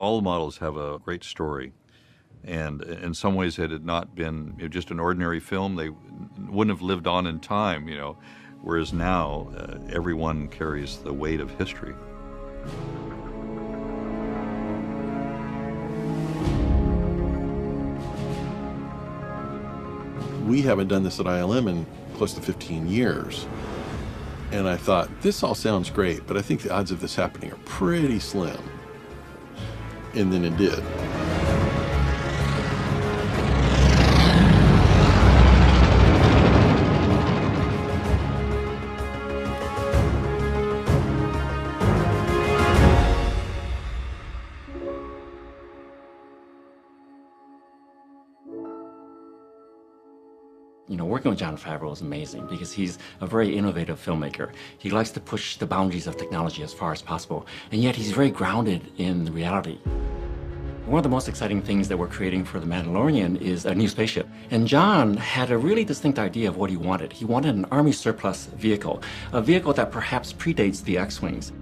All the models have a great story. And in some ways, had it not been just an ordinary film, they wouldn't have lived on in time, whereas now everyone carries the weight of history. We haven't done this at ILM in close to 15 years. And I thought, this all sounds great, but I think the odds of this happening are pretty slim. And then it did. Working with Jon Favreau is amazing because he's a very innovative filmmaker. He likes to push the boundaries of technology as far as possible, and yet he's very grounded in reality. One of the most exciting things that we're creating for The Mandalorian is a new spaceship. And Jon had a really distinct idea of what he wanted. He wanted an Army surplus vehicle, a vehicle that perhaps predates the X-Wings.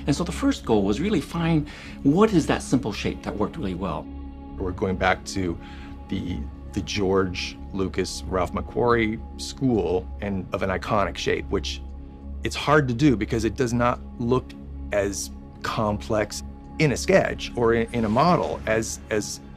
And so the first goal was really find what is that simple shape that worked really well. We're going back to the George Lucas, Ralph McQuarrie school and of an iconic shape, which it's hard to do because it does not look as complex in a sketch or in a model as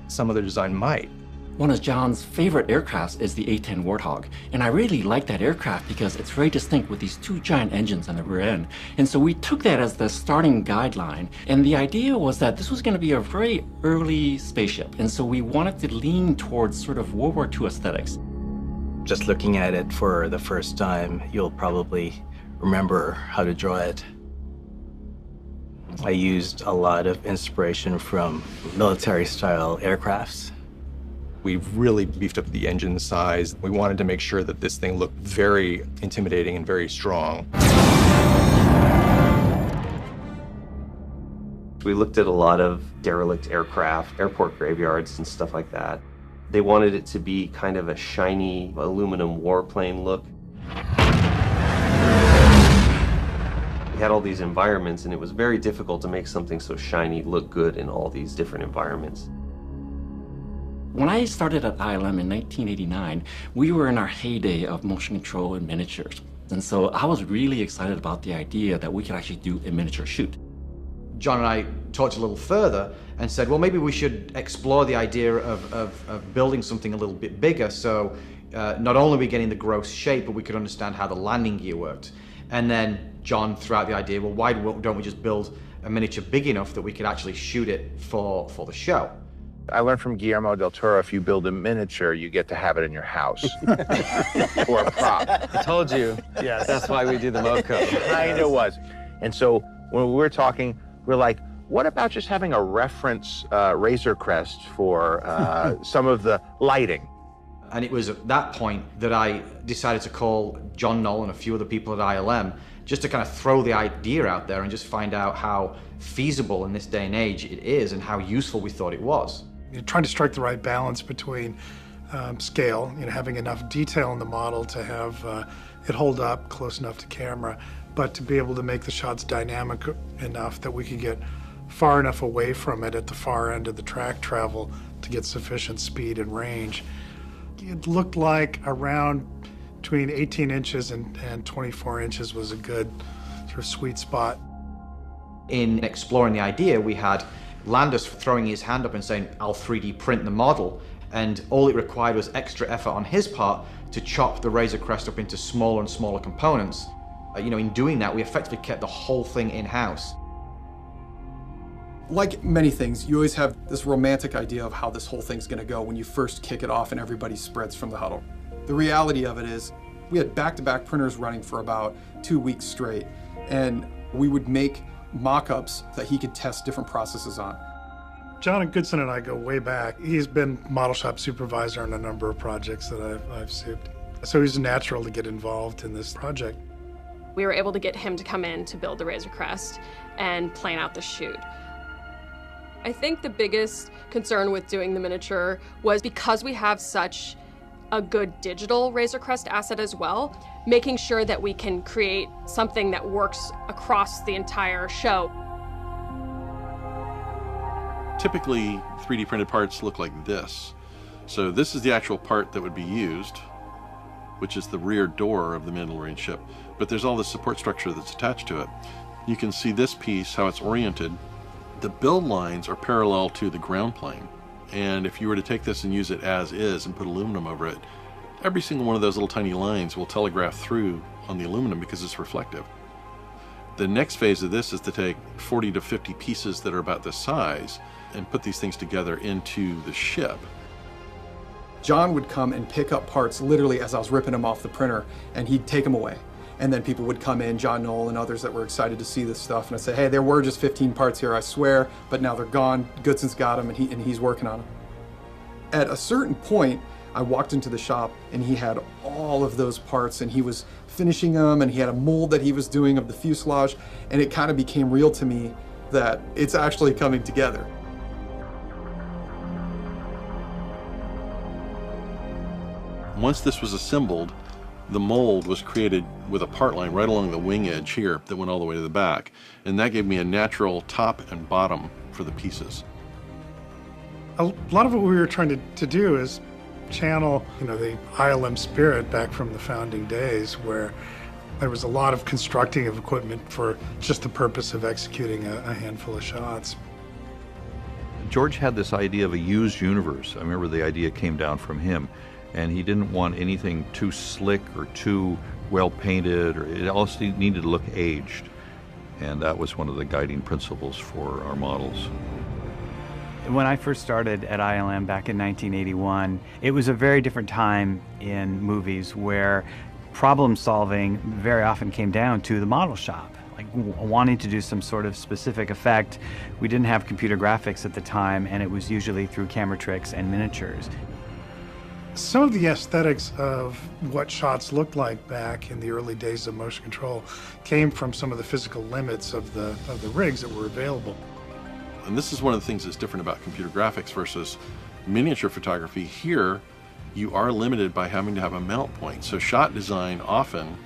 some other design might. One of Jon's favorite aircrafts is the A-10 Warthog, and I really like that aircraft because it's very distinct with these two giant engines on the rear end. And so we took that as the starting guideline, and the idea was that this was going to be a very early spaceship, and so we wanted to lean towards sort of World War II aesthetics. Just looking at it for the first time, you'll probably remember how to draw it. I used a lot of inspiration from military-style aircrafts. We've really beefed up the engine size. We wanted to make sure that this thing looked very intimidating and very strong. We looked at a lot of derelict aircraft, airport graveyards and stuff like that. They wanted it to be kind of a shiny aluminum warplane look. We had all these environments, and it was very difficult to make something so shiny look good in all these different environments. When I started at ILM in 1989, we were in our heyday of motion control and miniatures. And so I was really excited about the idea that we could actually do a miniature shoot. Jon and I talked a little further and said, well, maybe we should explore the idea of building something a little bit bigger, so not only are we getting the gross shape, but we could understand how the landing gear worked. And then Jon threw out the idea, well, why don't we just build a miniature big enough that we could actually shoot it for the show? I learned from Guillermo del Toro, if you build a miniature, you get to have it in your house. Or a prop. I told you. Yes. That's why we do the MoCo. Kind of was. And so when we were talking, we're like, what about just having a reference Razor Crest for some of the lighting? And it was at that point that I decided to call John Knoll and a few other people at ILM just to kind of throw the idea out there and just find out how feasible in this day and age it is and how useful we thought it was. You're trying to strike the right balance between scale, having enough detail in the model to have it hold up close enough to camera, but to be able to make the shots dynamic enough that we could get far enough away from it at the far end of the track travel to get sufficient speed and range. It looked like around between 18 inches and 24 inches was a good sort of sweet spot. In exploring the idea, we had Landis throwing his hand up and saying, I'll 3D print the model, and all it required was extra effort on his part to chop the Razor Crest up into smaller and smaller components. In doing that, we effectively kept the whole thing in-house. Like many things, you always have this romantic idea of how this whole thing's gonna go when you first kick it off and everybody spreads from the huddle. The reality of it is, we had back-to-back printers running for about 2 weeks straight, and we would make mock-ups that he could test different processes on. John and Goodson and I go way back. He's been model shop supervisor on a number of projects that I've souped. So he's natural to get involved in this project. We were able to get him to come in to build the Razor Crest and plan out the shoot. I think the biggest concern with doing the miniature was because we have such a good digital Razor Crest asset as well, making sure that we can create something that works across the entire show. Typically, 3D printed parts look like this. So this is the actual part that would be used, which is the rear door of the Mandalorian ship. But there's all the support structure that's attached to it. You can see this piece, how it's oriented. The build lines are parallel to the ground plane. And if you were to take this and use it as is and put aluminum over it, every single one of those little tiny lines will telegraph through on the aluminum because it's reflective. The next phase of this is to take 40 to 50 pieces that are about this size and put these things together into the ship. John would come and pick up parts literally as I was ripping them off the printer, and he'd take them away. And then people would come in, John Knoll and others that were excited to see this stuff, and I'd say, hey, there were just 15 parts here, I swear, but now they're gone. Goodson's got them, and he's working on them. At a certain point, I walked into the shop, and he had all of those parts, and he was finishing them, and he had a mold that he was doing of the fuselage, and it kind of became real to me that it's actually coming together. Once this was assembled, the mold was created with a part line right along the wing edge here that went all the way to the back. And that gave me a natural top and bottom for the pieces. A lot of what we were trying to do is channel, the ILM spirit back from the founding days, where there was a lot of constructing of equipment for just the purpose of executing a handful of shots. George had this idea of a used universe. I remember the idea came down from him. And he didn't want anything too slick or too well painted, or it also needed to look aged. And that was one of the guiding principles for our models. When I first started at ILM back in 1981, it was a very different time in movies where problem solving very often came down to the model shop. Like wanting to do some sort of specific effect. We didn't have computer graphics at the time, and it was usually through camera tricks and miniatures. Some of the aesthetics of what shots looked like back in the early days of motion control came from some of the physical limits of the rigs that were available. And this is one of the things that's different about computer graphics versus miniature photography. Here, you are limited by having to have a mount point. So shot design often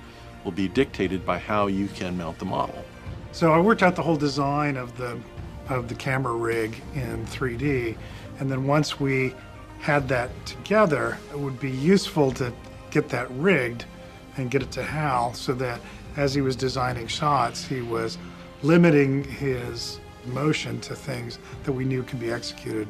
will be dictated by how you can mount the model. So I worked out the whole design of the camera rig in 3D, and then once we had that together, it would be useful to get that rigged and get it to Hal so that as he was designing shots, he was limiting his motion to things that we knew could be executed.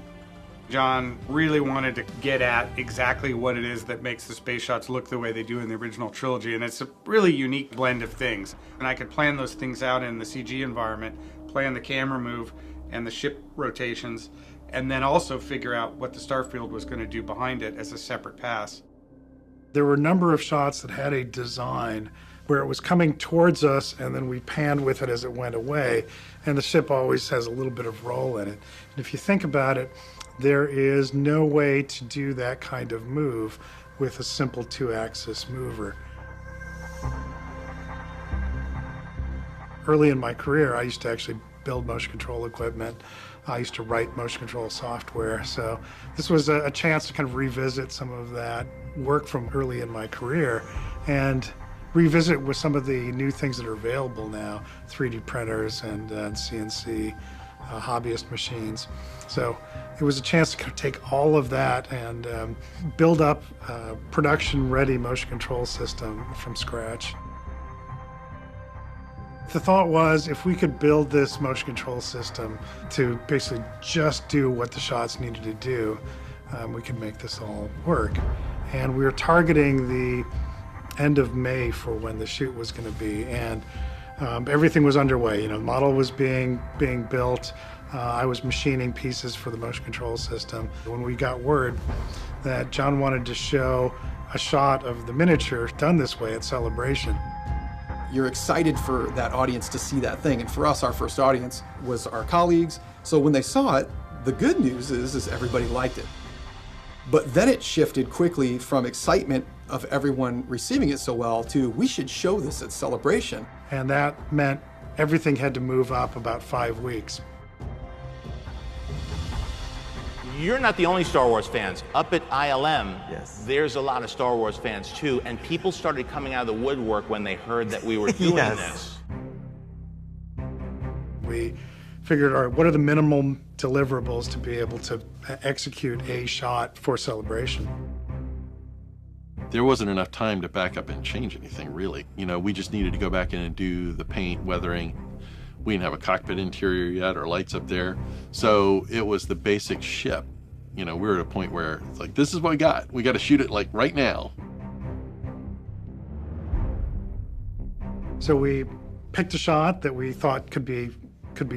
John really wanted to get at exactly what it is that makes the space shots look the way they do in the original trilogy, and it's a really unique blend of things. And I could plan those things out in the CG environment, plan the camera move and the ship rotations, and then also figure out what the starfield was going to do behind it as a separate pass. There were a number of shots that had a design where it was coming towards us and then we panned with it as it went away, and the ship always has a little bit of roll in it. And if you think about it, there is no way to do that kind of move with a simple two-axis mover. Early in my career, I used to actually build motion control equipment. I used to write motion control software, so this was a chance to kind of revisit some of that work from early in my career and revisit with some of the new things that are available now, 3D printers and CNC hobbyist machines. So it was a chance to take all of that and build up a production-ready motion control system from scratch. The thought was, if we could build this motion control system to basically just do what the shots needed to do, we could make this all work. And we were targeting the end of May for when the shoot was going to be, and everything was underway. The model was being built. I was machining pieces for the motion control system. When we got word that John wanted to show a shot of the miniature done this way at Celebration, you're excited for that audience to see that thing. And for us, our first audience was our colleagues. So when they saw it, the good news is everybody liked it. But then it shifted quickly from excitement of everyone receiving it so well to, we should show this at Celebration. And that meant everything had to move up about 5 weeks. You're not the only Star Wars fans. Up at ILM, there's a lot of Star Wars fans too, and people started coming out of the woodwork when they heard that we were doing this. We figured, all right, what are the minimum deliverables to be able to execute a shot for Celebration? There wasn't enough time to back up and change anything, really. You know, we just needed to go back in and do the paint, weathering. We didn't have a cockpit interior yet or lights up there. So it was the basic ship. You know, we were at a point where it's like, this is what we got. We got to shoot it like right now. So we picked a shot that we thought could be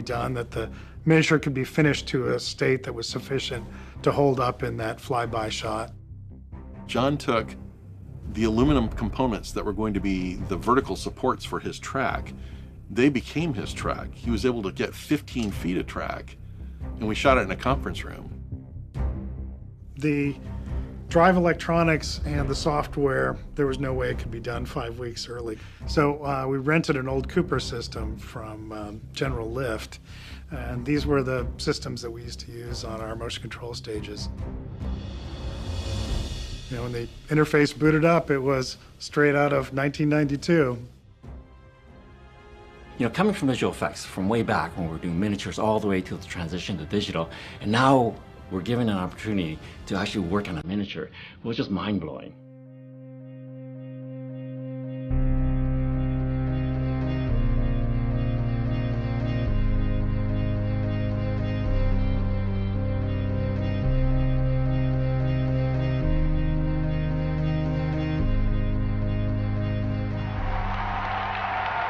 done, that the miniature could be finished to a state that was sufficient to hold up in that flyby shot. John took the aluminum components that were going to be the vertical supports for his track. They became his track. He was able to get 15 feet of track, and we shot it in a conference room. The drive electronics and the software, there was no way it could be done 5 weeks early. So we rented an old Cooper system from General Lift, and these were the systems that we used to use on our motion control stages. You know, when the interface booted up, it was straight out of 1992. You know, coming from visual effects from way back when we were doing miniatures all the way to the transition to digital, and now we're given an opportunity to actually work on a miniature, it was just mind-blowing.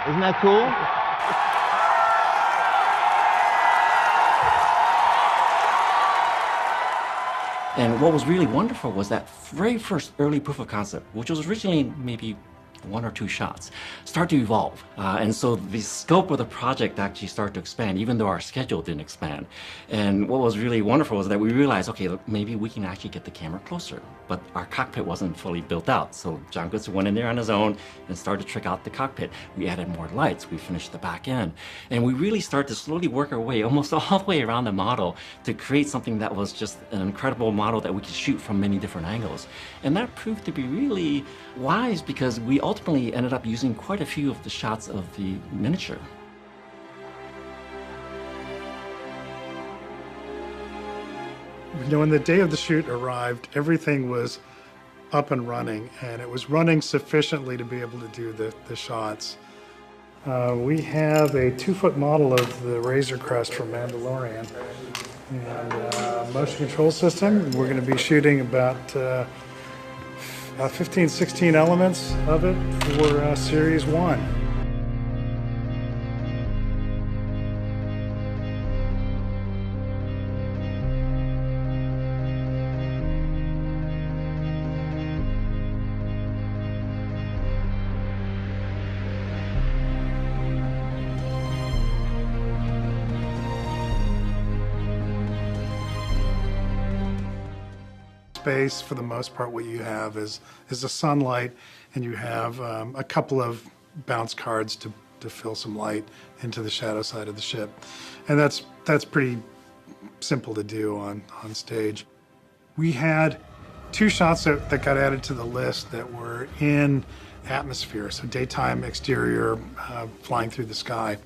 Isn't that cool? And what was really wonderful was that very first early proof of concept, which was originally maybe 1 or 2 shots, start to evolve. And so the scope of the project actually started to expand, even though our schedule didn't expand. And what was really wonderful was that we realized, okay, look, maybe we can actually get the camera closer. But our cockpit wasn't fully built out. So John Goodson went in there on his own and started to trick out the cockpit. We added more lights, we finished the back end. And we really started to slowly work our way almost all the way around the model to create something that was just an incredible model that we could shoot from many different angles. And that proved to be really wise because we ultimately ended up using quite a few of the shots of the miniature. You know, when the day of the shoot arrived, everything was up and running, and it was running sufficiently to be able to do the shots. We have a 2-foot model of the Razor Crest from Mandalorian, and motion control system. We're going to be shooting about 15, 16 elements of it for Series 1. Space, for the most part, what you have is the sunlight, and you have a couple of bounce cards to fill some light into the shadow side of the ship. And that's pretty simple to do on stage. We had 2 shots that got added to the list that were in atmosphere, so daytime exterior flying through the sky.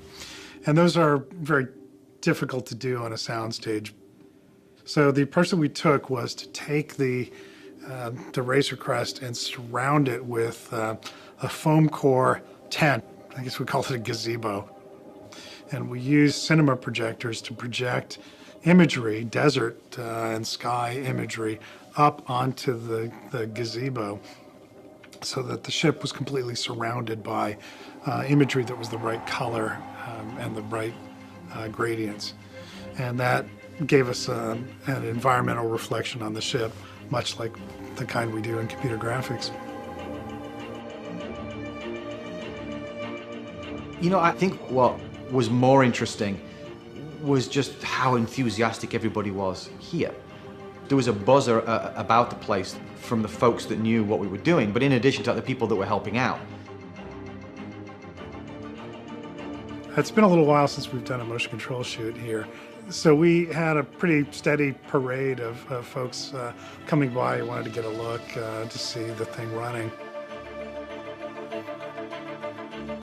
And those are very difficult to do on a soundstage. So the approach that we took was to take the Razor Crest and surround it with a foam core tent. I guess we call it a gazebo. And we used cinema projectors to project imagery, desert and sky imagery, up onto the gazebo so that the ship was completely surrounded by imagery that was the right color and the right gradients. And that gave us an environmental reflection on the ship, much like the kind we do in computer graphics. You know, I think what was more interesting was just how enthusiastic everybody was here. There was a buzz about the place from the folks that knew what we were doing, but in addition to the people that were helping out. It's been a little while since we've done a motion control shoot here. So we had a pretty steady parade of folks coming by who wanted to get a look to see the thing running.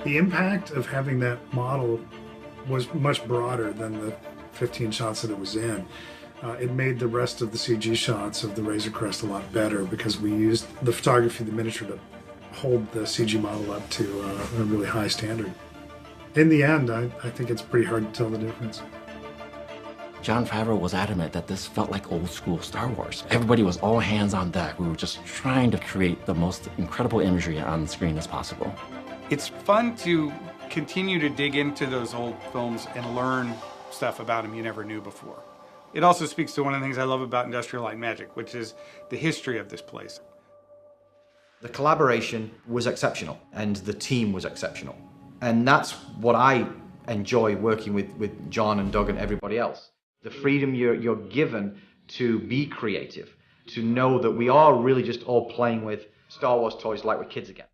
The impact of having that model was much broader than the 15 shots that it was in. It made the rest of the CG shots of the Razor Crest a lot better because we used the photography of the miniature to hold the CG model up to a really high standard. In the end, I think it's pretty hard to tell the difference. Jon Favreau was adamant that this felt like old school Star Wars. Everybody was all hands on deck. We were just trying to create the most incredible imagery on the screen as possible. It's fun to continue to dig into those old films and learn stuff about them you never knew before. It also speaks to one of the things I love about Industrial Light and Magic, which is the history of this place. The collaboration was exceptional and the team was exceptional. And that's what I enjoy working with John and Doug and everybody else. The freedom you're given to be creative, to know that we are really just all playing with Star Wars toys like we're kids again.